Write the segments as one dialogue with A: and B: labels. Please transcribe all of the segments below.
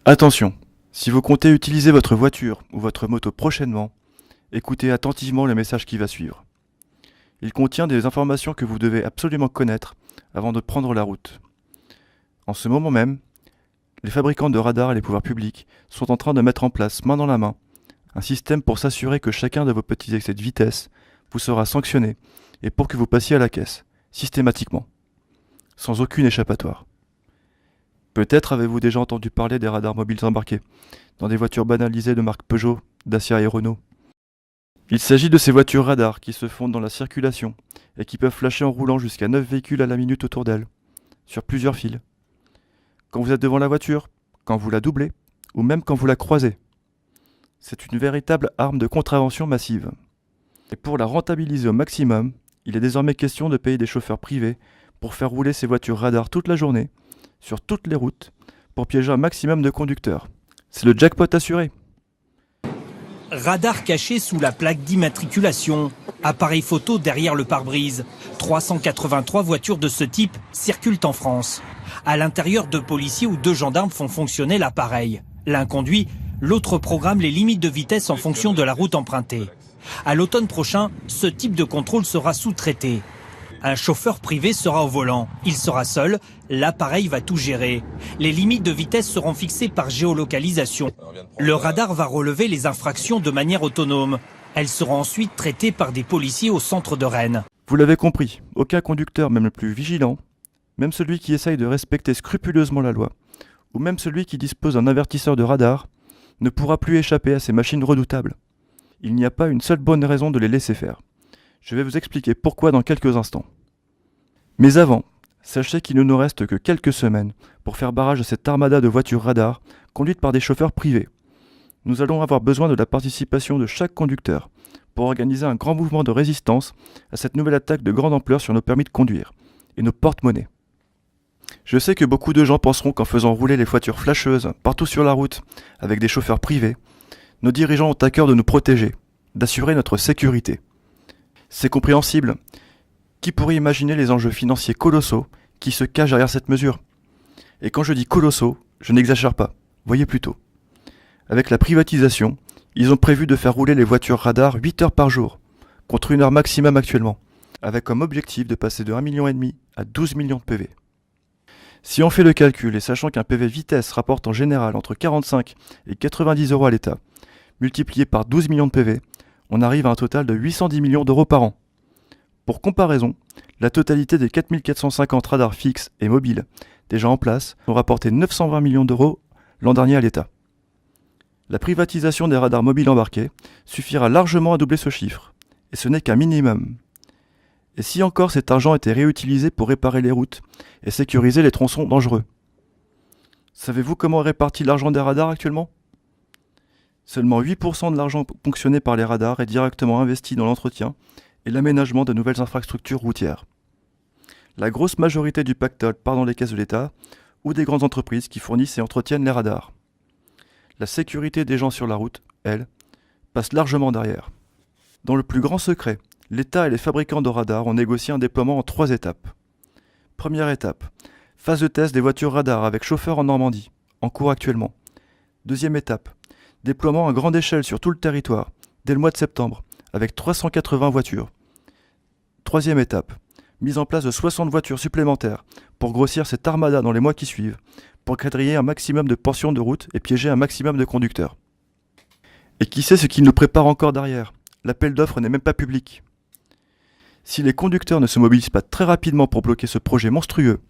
A: Attention, si vous comptez utiliser votre voiture ou votre moto prochainement, écoutez attentivement le message qui va suivre. Il contient des informations que vous devez absolument connaître avant de prendre la route. En ce moment même, les fabricants de radars et les pouvoirs publics sont en train de mettre en place, main dans la main, un système pour s'assurer que chacun de vos petits excès de vitesse vous sera sanctionné et pour que vous passiez à la caisse, systématiquement, sans aucune échappatoire. Peut-être avez-vous déjà entendu parler des radars mobiles embarqués dans des voitures banalisées de marque Peugeot, Dacia et Renault. Il s'agit de ces voitures radars qui se fondent dans la circulation et qui peuvent flasher en roulant jusqu'à 9 véhicules à la minute autour d'elles, sur plusieurs fils. Quand vous êtes devant la voiture, quand vous la doublez, ou même quand vous la croisez. C'est une véritable arme de contravention massive. Et pour la rentabiliser au maximum, il est désormais question de payer des chauffeurs privés pour faire rouler ces voitures radars toute la journée, sur toutes les routes, pour piéger un maximum de conducteurs. C'est le jackpot assuré.
B: Radar caché sous la plaque d'immatriculation, appareil photo derrière le pare-brise. 383 voitures de ce type circulent en France. À l'intérieur, 2 policiers ou 2 gendarmes font fonctionner l'appareil. L'un conduit, l'autre programme les limites de vitesse en fonction de la route empruntée. À l'automne prochain, ce type de contrôle sera sous-traité. Un chauffeur privé sera au volant. Il sera seul, l'appareil va tout gérer. Les limites de vitesse seront fixées par géolocalisation. Le radar va relever les infractions de manière autonome. Elles seront ensuite traitées par des policiers au centre de Rennes.
A: Vous l'avez compris, aucun conducteur, même le plus vigilant, même celui qui essaye de respecter scrupuleusement la loi, ou même celui qui dispose d'un avertisseur de radar, ne pourra plus échapper à ces machines redoutables. Il n'y a pas une seule bonne raison de les laisser faire. Je vais vous expliquer pourquoi dans quelques instants. Mais avant, sachez qu'il ne nous reste que quelques semaines pour faire barrage à cette armada de voitures radars conduites par des chauffeurs privés. Nous allons avoir besoin de la participation de chaque conducteur pour organiser un grand mouvement de résistance à cette nouvelle attaque de grande ampleur sur nos permis de conduire et nos porte-monnaies. Je sais que beaucoup de gens penseront qu'en faisant rouler les voitures flasheuses partout sur la route avec des chauffeurs privés, nos dirigeants ont à cœur de nous protéger, d'assurer notre sécurité. C'est compréhensible. Qui pourrait imaginer les enjeux financiers colossaux qui se cachent derrière cette mesure? Et quand je dis colossaux, je n'exagère pas, voyez plutôt. Avec la privatisation, ils ont prévu de faire rouler les voitures radars 8 heures par jour, contre 1 heure maximum actuellement, avec comme objectif de passer de 1,5 million à 12 millions de PV. Si on fait le calcul et sachant qu'un PV vitesse rapporte en général entre 45 et 90 euros à l'État, multiplié par 12 millions de PV, on arrive à un total de 810 millions d'euros par an. Pour comparaison, la totalité des 4450 radars fixes et mobiles déjà en place ont rapporté 920 millions d'euros l'an dernier à l'État. La privatisation des radars mobiles embarqués suffira largement à doubler ce chiffre, et ce n'est qu'un minimum. Et si encore cet argent était réutilisé pour réparer les routes et sécuriser les tronçons dangereux? Savez-vous comment est réparti l'argent des radars actuellement? Seulement 8% de l'argent ponctionné par les radars est directement investi dans l'entretien et l'aménagement de nouvelles infrastructures routières. La grosse majorité du pactole part dans les caisses de l'État ou des grandes entreprises qui fournissent et entretiennent les radars. La sécurité des gens sur la route, elle, passe largement derrière. Dans le plus grand secret, l'État et les fabricants de radars ont négocié un déploiement en 3 étapes. Première étape, phase de test des voitures radars avec chauffeur en Normandie, en cours actuellement. Deuxième étape, déploiement à grande échelle sur tout le territoire, dès le mois de septembre, avec 380 voitures. Troisième étape, mise en place de 60 voitures supplémentaires pour grossir cette armada dans les mois qui suivent, pour quadriller un maximum de portions de route et piéger un maximum de conducteurs. Et qui sait ce qui nous prépare encore derrière? L'appel d'offres n'est même pas public. Si les conducteurs ne se mobilisent pas très rapidement pour bloquer ce projet monstrueux,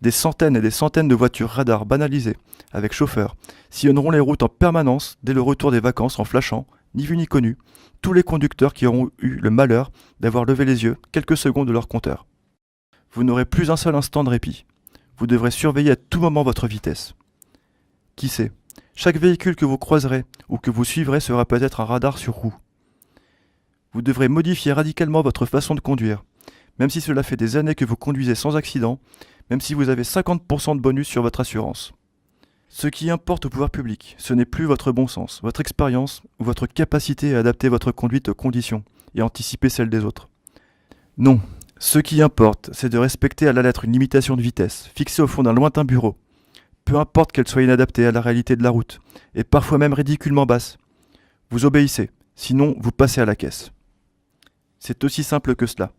A: des centaines et des centaines de voitures radars banalisées, avec chauffeurs, sillonneront les routes en permanence dès le retour des vacances en flashant, ni vu ni connu, tous les conducteurs qui auront eu le malheur d'avoir levé les yeux quelques secondes de leur compteur. Vous n'aurez plus un seul instant de répit. Vous devrez surveiller à tout moment votre vitesse. Qui sait, chaque véhicule que vous croiserez ou que vous suivrez sera peut-être un radar sur roue. Vous devrez modifier radicalement votre façon de conduire, même si cela fait des années que vous conduisez sans accident, même si vous avez 50% de bonus sur votre assurance. Ce qui importe au pouvoir public, ce n'est plus votre bon sens, votre expérience ou votre capacité à adapter votre conduite aux conditions et anticiper celles des autres. Non, ce qui importe, c'est de respecter à la lettre une limitation de vitesse, fixée au fond d'un lointain bureau, peu importe qu'elle soit inadaptée à la réalité de la route, et parfois même ridiculement basse. Vous obéissez, sinon vous passez à la caisse. C'est aussi simple que cela.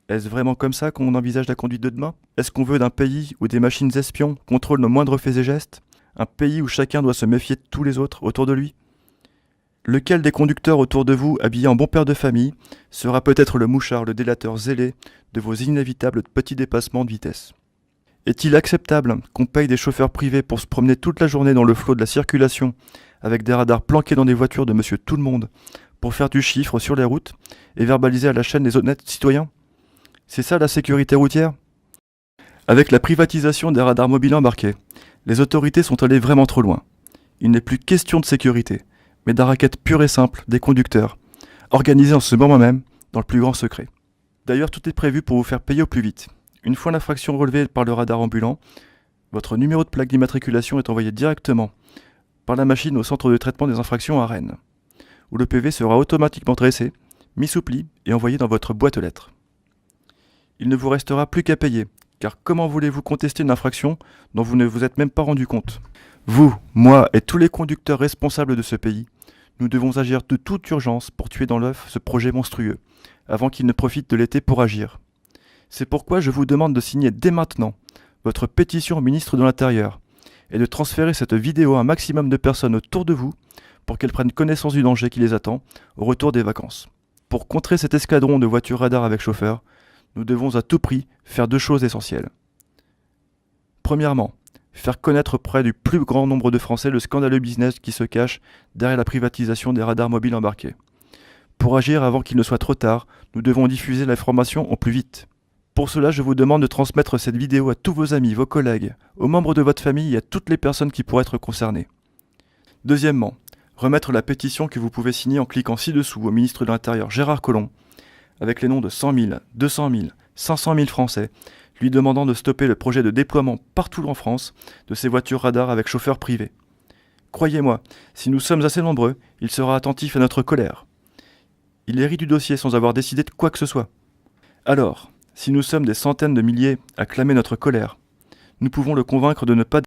A: Est-ce vraiment comme ça qu'on envisage la conduite de demain? Est-ce qu'on veut d'un pays où des machines espions contrôlent nos moindres faits et gestes? Un pays où chacun doit se méfier de tous les autres autour de lui? Lequel des conducteurs autour de vous, habillés en bon père de famille, sera peut-être le mouchard, le délateur zélé de vos inévitables petits dépassements de vitesse? Est-il acceptable qu'on paye des chauffeurs privés pour se promener toute la journée dans le flot de la circulation, avec des radars planqués dans des voitures de monsieur tout-le-monde, pour faire du chiffre sur les routes et verbaliser à la chaîne les honnêtes citoyens? C'est ça la sécurité routière? Avec la privatisation des radars mobiles embarqués, les autorités sont allées vraiment trop loin. Il n'est plus question de sécurité, mais d'un racket pur et simple des conducteurs, organisé en ce moment même, dans le plus grand secret. D'ailleurs, tout est prévu pour vous faire payer au plus vite. Une fois l'infraction relevée par le radar ambulant, votre numéro de plaque d'immatriculation est envoyé directement par la machine au centre de traitement des infractions à Rennes, où le PV sera automatiquement dressé, mis sous pli et envoyé dans votre boîte aux lettres. Il ne vous restera plus qu'à payer, car comment voulez-vous contester une infraction dont vous ne vous êtes même pas rendu compte? Vous, moi et tous les conducteurs responsables de ce pays, nous devons agir de toute urgence pour tuer dans l'œuf ce projet monstrueux, avant qu'il ne profite de l'été pour agir. C'est pourquoi je vous demande de signer dès maintenant votre pétition au ministre de l'Intérieur et de transférer cette vidéo à un maximum de personnes autour de vous pour qu'elles prennent connaissance du danger qui les attend au retour des vacances. Pour contrer cet escadron de voitures radar avec chauffeur, nous devons à tout prix faire deux choses essentielles. Premièrement, faire connaître auprès du plus grand nombre de Français le scandaleux business qui se cache derrière la privatisation des radars mobiles embarqués. Pour agir avant qu'il ne soit trop tard, nous devons diffuser l'information au plus vite. Pour cela, je vous demande de transmettre cette vidéo à tous vos amis, vos collègues, aux membres de votre famille et à toutes les personnes qui pourraient être concernées. Deuxièmement, remettre la pétition que vous pouvez signer en cliquant ci-dessous au ministre de l'Intérieur Gérard Collomb, avec les noms de 100 000, 200 000, 500 000 Français, lui demandant de stopper le projet de déploiement partout en France de ces voitures radars avec chauffeur privé. Croyez-moi, si nous sommes assez nombreux, il sera attentif à notre colère. Il hérite du dossier sans avoir décidé de quoi que ce soit. Alors, si nous sommes des centaines de milliers à clamer notre colère, nous pouvons le convaincre de ne pas